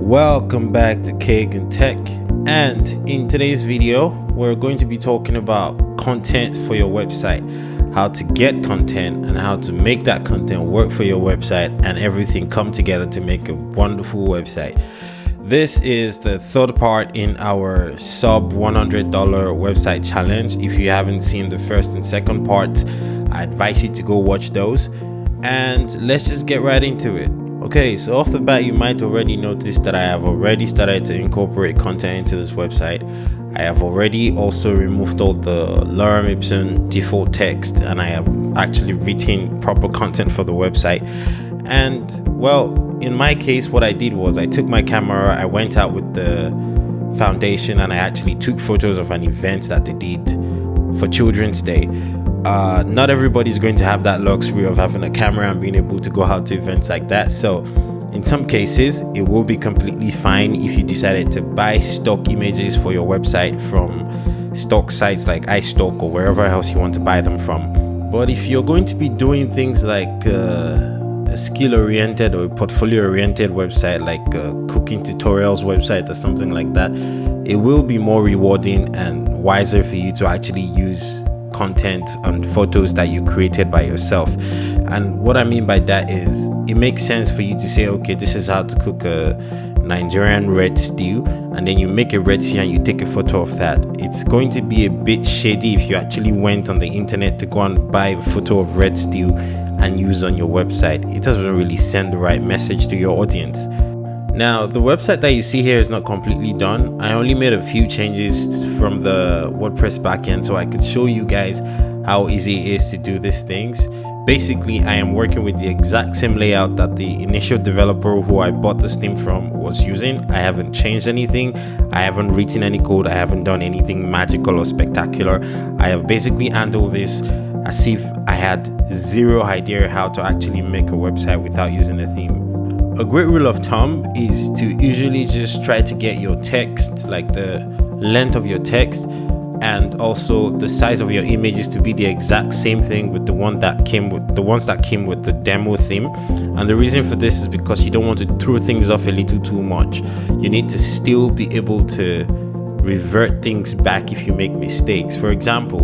Welcome back to KaganTech, and in today's video we're going to be talking about content for your website, how to get content and how to make that content work for your website and everything come together to make a wonderful website. This is the third part in our sub $100 website challenge. If you haven't seen the first and second parts, I advise you to go watch those, and let's just get right into it. Okay, so off the bat, you might already notice that I have already started to incorporate content into this website. I have already also removed all the lorem ipsum default text, and I have actually written proper content for the website. And well, in my case, what I did was I took my camera, I went out with the foundation, and I actually took photos of an event that they did for Children's Day. Not everybody's going to have that luxury of having a camera and being able to go out to events like that. So in some cases, it will be completely fine if you decided to buy stock images for your website from stock sites like iStock or wherever else you want to buy them from. But if you're going to be doing things like a skill-oriented or a portfolio-oriented website, like a cooking tutorials website or something like that, it will be more rewarding and wiser for you to actually use content and photos that you created by yourself. And what I mean by that is it makes sense for you to say, okay, this is how to cook a Nigerian red stew, and then you make a red stew and you take a photo of that. It's going to be a bit shady if you actually went on the internet to go and buy a photo of red stew and use on your website. It doesn't really send the right message to your audience. Now, the website that you see here is not completely done. I only made a few changes from the WordPress backend so I could show you guys how easy it is to do these things. Basically, I am working with the exact same layout that the initial developer who I bought this theme from was using. I haven't changed anything. I haven't written any code. I haven't done anything magical or spectacular. I have basically handled this as if I had zero idea how to actually make a website without using a theme. A great rule of thumb is to usually just try to get your text, like the length of your text and also the size of your images, to be the exact same thing with the ones that came with the demo theme. And the reason for this is because you don't want to throw things off a little too much. You need to still be able to revert things back if you make mistakes. For example,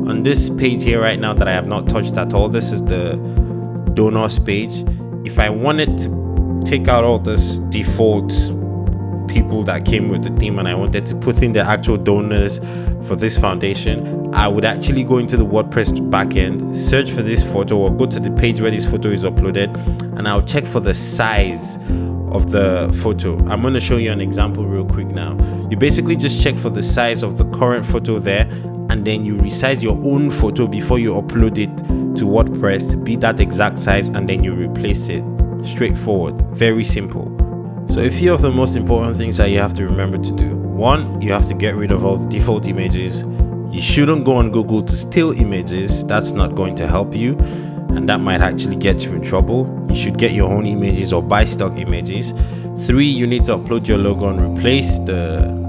on this page here right now that I have not touched at all, this is the donors page. If I wanted to take out all this default people that came with the theme and I wanted to put in the actual donors for this foundation, I would actually go into the WordPress backend, search for this photo, or go to the page where this photo is uploaded, and I'll check for the size of the photo. I'm going to show you an example real quick now. You basically just check for the size of the current photo there, and then you resize your own photo before you upload it to WordPress to be that exact size, and then you replace it. Straightforward, very simple. So a few of the most important things that you have to remember to do. One, you have to get rid of all the default images. You shouldn't go on Google to steal images. That's not going to help you, and that might actually get you in trouble. You should get your own images or buy stock images. 3, you need to upload your logo and replace the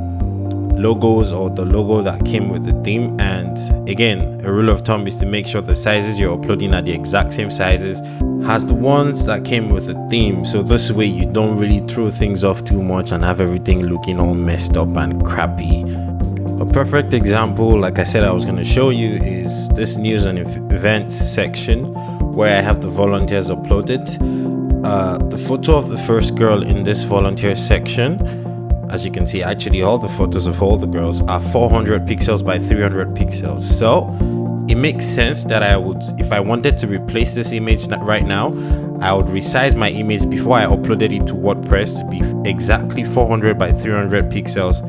logos or the logo that came with the theme. And again, a rule of thumb is to make sure the sizes you're uploading are the exact same sizes as the ones that came with the theme, so this way you don't really throw things off too much and have everything looking all messed up and crappy. A perfect example, like I said I was going to show you, is this news and events section where I have the volunteers uploaded. The photo of the first girl in this volunteer section, as you can see, actually all the photos of all the girls are 400 pixels by 300 pixels. So it makes sense that I would, if I wanted to replace this image right now, I would resize my image before I uploaded it to WordPress to be exactly 400 by 300 pixels,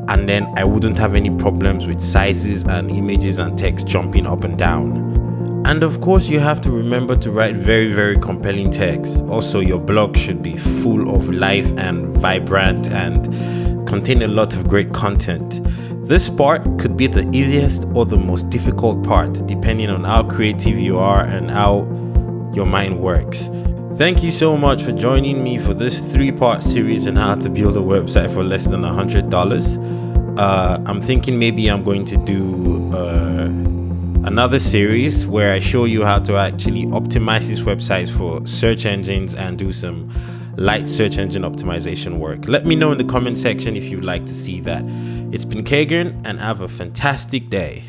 and then I wouldn't have any problems with sizes and images and text jumping up and down. And of course, you have to remember to write very, very compelling text. Also, your blog should be full of life and vibrant and contain a lot of great content. This part could be the easiest or the most difficult part, depending on how creative you are and how your mind works. Thank you so much for joining me for this 3-part series on how to build a website for less than $100. I'm thinking maybe I'm going to do another series where I show you how to actually optimize these websites for search engines and do some light search engine optimization work. Let me know in the comment section if you'd like to see that. It's been Kagan, and have a fantastic day.